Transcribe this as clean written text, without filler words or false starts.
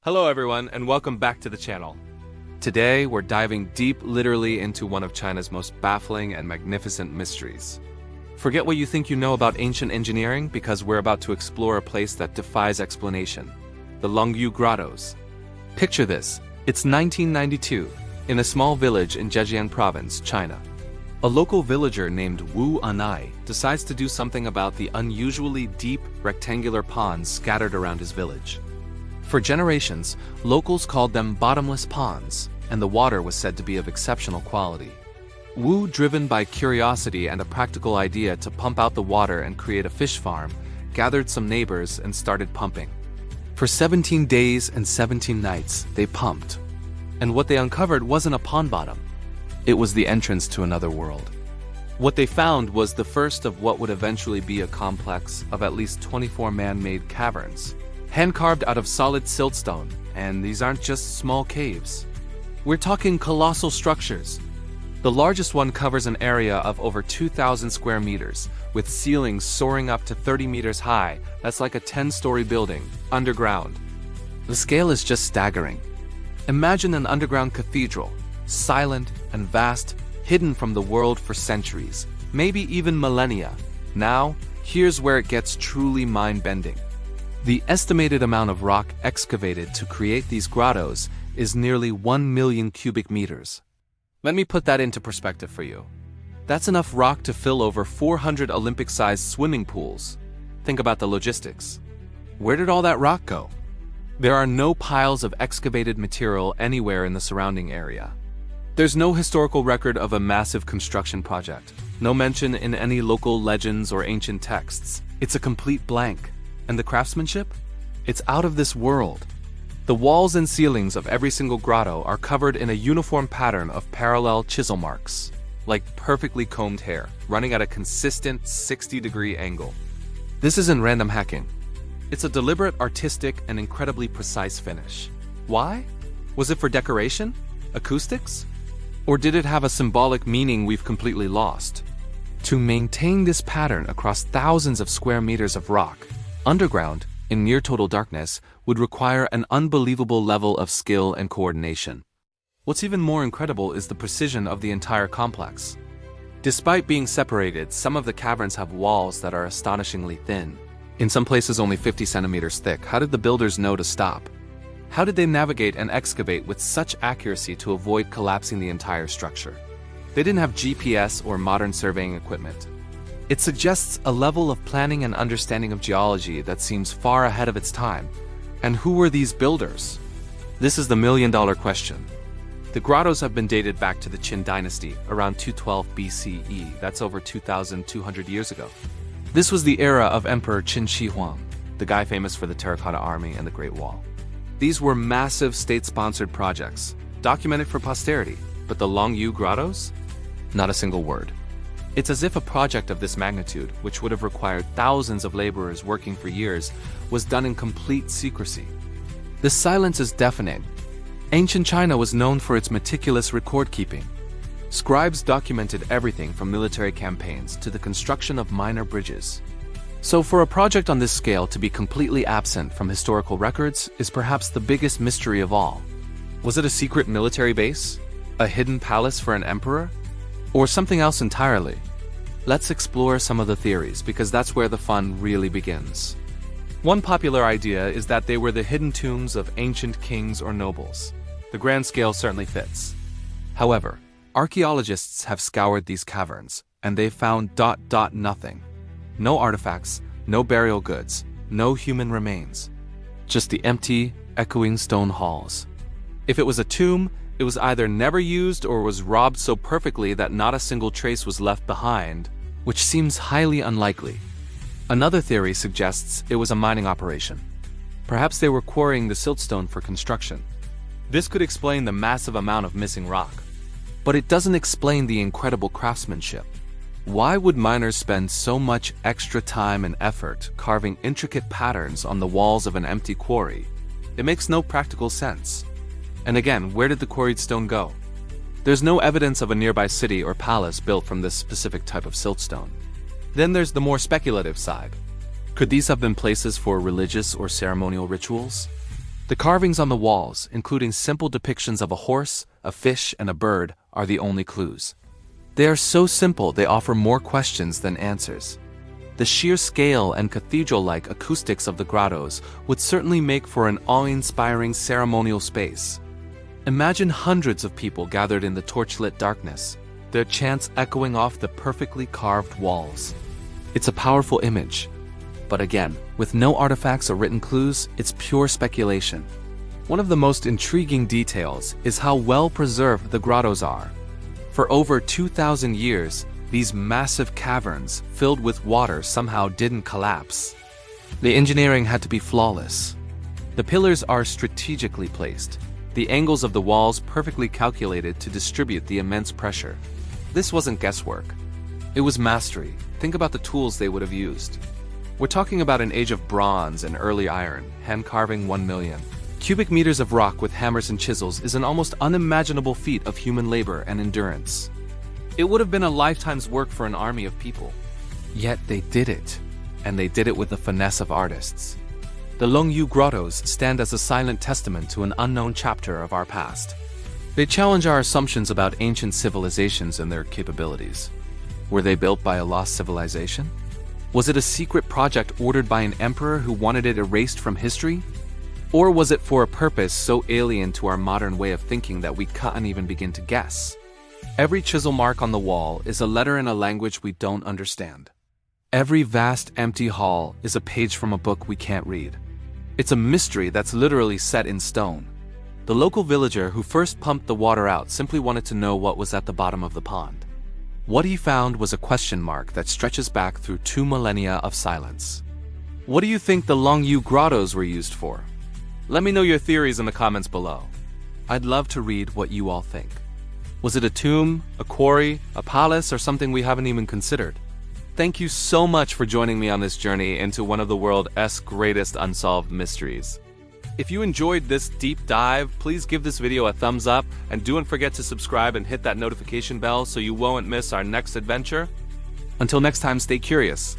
Hello everyone, and welcome back to the channel. Today, we're diving deep literally into one of China's most baffling and magnificent mysteries. Forget what you think you know about ancient engineering because we're about to explore a place that defies explanation. The Longyou Grottoes. Picture this, it's 1992, in a small village in Zhejiang province, China. A local villager named Wu Anai decides to do something about the unusually deep, rectangular ponds scattered around his village. For generations, locals called them bottomless ponds, and the water was said to be of exceptional quality. Wu, driven by curiosity and a practical idea to pump out the water and create a fish farm, gathered some neighbors and started pumping. For 17 days and 17 nights, they pumped. And what they uncovered wasn't a pond bottom. It was the entrance to another world. What they found was the first of what would eventually be a complex of at least 24 man-made caverns, hand-carved out of solid siltstone, and these aren't just small caves. We're talking colossal structures. The largest one covers an area of over 2,000 square meters, with ceilings soaring up to 30 meters high. That's like a 10-story building, underground. The scale is just staggering. Imagine an underground cathedral, silent and vast, hidden from the world for centuries, maybe even millennia. Now, here's where it gets truly mind-bending. The estimated amount of rock excavated to create these grottos is nearly 1 million cubic meters. Let me put that into perspective for you. That's enough rock to fill over 400 Olympic-sized swimming pools. Think about the logistics. Where did all that rock go? There are no piles of excavated material anywhere in the surrounding area. There's no historical record of a massive construction project, no mention in any local legends or ancient texts. It's a complete blank. And the craftsmanship? It's out of this world. The walls and ceilings of every single grotto are covered in a uniform pattern of parallel chisel marks, like perfectly combed hair, running at a consistent 60-degree angle. This isn't random hacking. It's a deliberate, artistic, and incredibly precise finish. Why? Was it for decoration? Acoustics? Or did it have a symbolic meaning we've completely lost? To maintain this pattern across thousands of square meters of rock, underground, in near total darkness, would require an unbelievable level of skill and coordination. What's even more incredible is the precision of the entire complex. Despite being separated, some of the caverns have walls that are astonishingly thin. In some places only 50 centimeters thick. How did the builders know to stop? How did they navigate and excavate with such accuracy to avoid collapsing the entire structure? They didn't have GPS or modern surveying equipment. It suggests a level of planning and understanding of geology that seems far ahead of its time. And who were these builders? This is the million-dollar question. The grottos have been dated back to the Qin dynasty, around 212 BCE. That's over 2,200 years ago. This was the era of Emperor Qin Shi Huang, the guy famous for the Terracotta Army and the Great Wall. These were massive state-sponsored projects, documented for posterity, but the Longyou Grottoes? Not a single word. It's as if a project of this magnitude, which would have required thousands of laborers working for years, was done in complete secrecy. The silence is deafening. Ancient China was known for its meticulous record-keeping. Scribes documented everything from military campaigns to the construction of minor bridges. So for a project on this scale to be completely absent from historical records is perhaps the biggest mystery of all. Was it a secret military base? A hidden palace for an emperor? Or something else entirely? Let's explore some of the theories, because that's where the fun really begins. One popular idea is that they were the hidden tombs of ancient kings or nobles. The grand scale certainly fits. However, archaeologists have scoured these caverns, and they've found nothing. No artifacts, no burial goods, no human remains. Just the empty, echoing stone halls. If it was a tomb, it was either never used or was robbed so perfectly that not a single trace was left behind, which seems highly unlikely. Another theory suggests it was a mining operation. Perhaps they were quarrying the siltstone for construction. This could explain the massive amount of missing rock. But it doesn't explain the incredible craftsmanship. Why would miners spend so much extra time and effort carving intricate patterns on the walls of an empty quarry? It makes no practical sense. And again, where did the quarried stone go? There's no evidence of a nearby city or palace built from this specific type of siltstone. Then there's the more speculative side. Could these have been places for religious or ceremonial rituals? The The carvings on the walls, including simple depictions of a horse, a fish, and a bird, are the only clues. They are so simple they offer more questions than answers. The sheer scale and cathedral-like acoustics of the grottos would certainly make for an awe-inspiring ceremonial space. Imagine hundreds of people gathered in the torchlit darkness, their chants echoing off the perfectly carved walls. It's a powerful image. But again, with no artifacts or written clues, it's pure speculation. One of the most intriguing details is how well preserved the grottos are. For over 2,000 years, these massive caverns filled with water somehow didn't collapse. The engineering had to be flawless. The pillars are strategically placed, the angles of the walls perfectly calculated to distribute the immense pressure. This wasn't guesswork. It was mastery. Think about the tools they would have used. We're talking about an age of bronze and early iron, hand carving 1 million. Cubic meters of rock with hammers and chisels is an almost unimaginable feat of human labor and endurance. It would have been a lifetime's work for an army of people. Yet they did it, and they did it with the finesse of artists. The Longyou Grottoes stand as a silent testament to an unknown chapter of our past. They challenge our assumptions about ancient civilizations and their capabilities. Were they built by a lost civilization? Was it a secret project ordered by an emperor who wanted it erased from history? Or was it for a purpose so alien to our modern way of thinking that we can't even begin to guess? Every chisel mark on the wall is a letter in a language we don't understand. Every vast empty hall is a page from a book we can't read. It's a mystery that's literally set in stone. The local villager who first pumped the water out simply wanted to know what was at the bottom of the pond. What he found was a question mark that stretches back through 2 millennia of silence. What do you think the Longyou Grottoes were used for? Let me know your theories in the comments below. I'd love to read what you all think. Was it a tomb, a quarry, a palace, or something we haven't even considered? Thank you so much for joining me on this journey into one of the world's greatest unsolved mysteries. If you enjoyed this deep dive, please give this video a thumbs up and don't forget to subscribe and hit that notification bell so you won't miss our next adventure. Until next time, stay curious.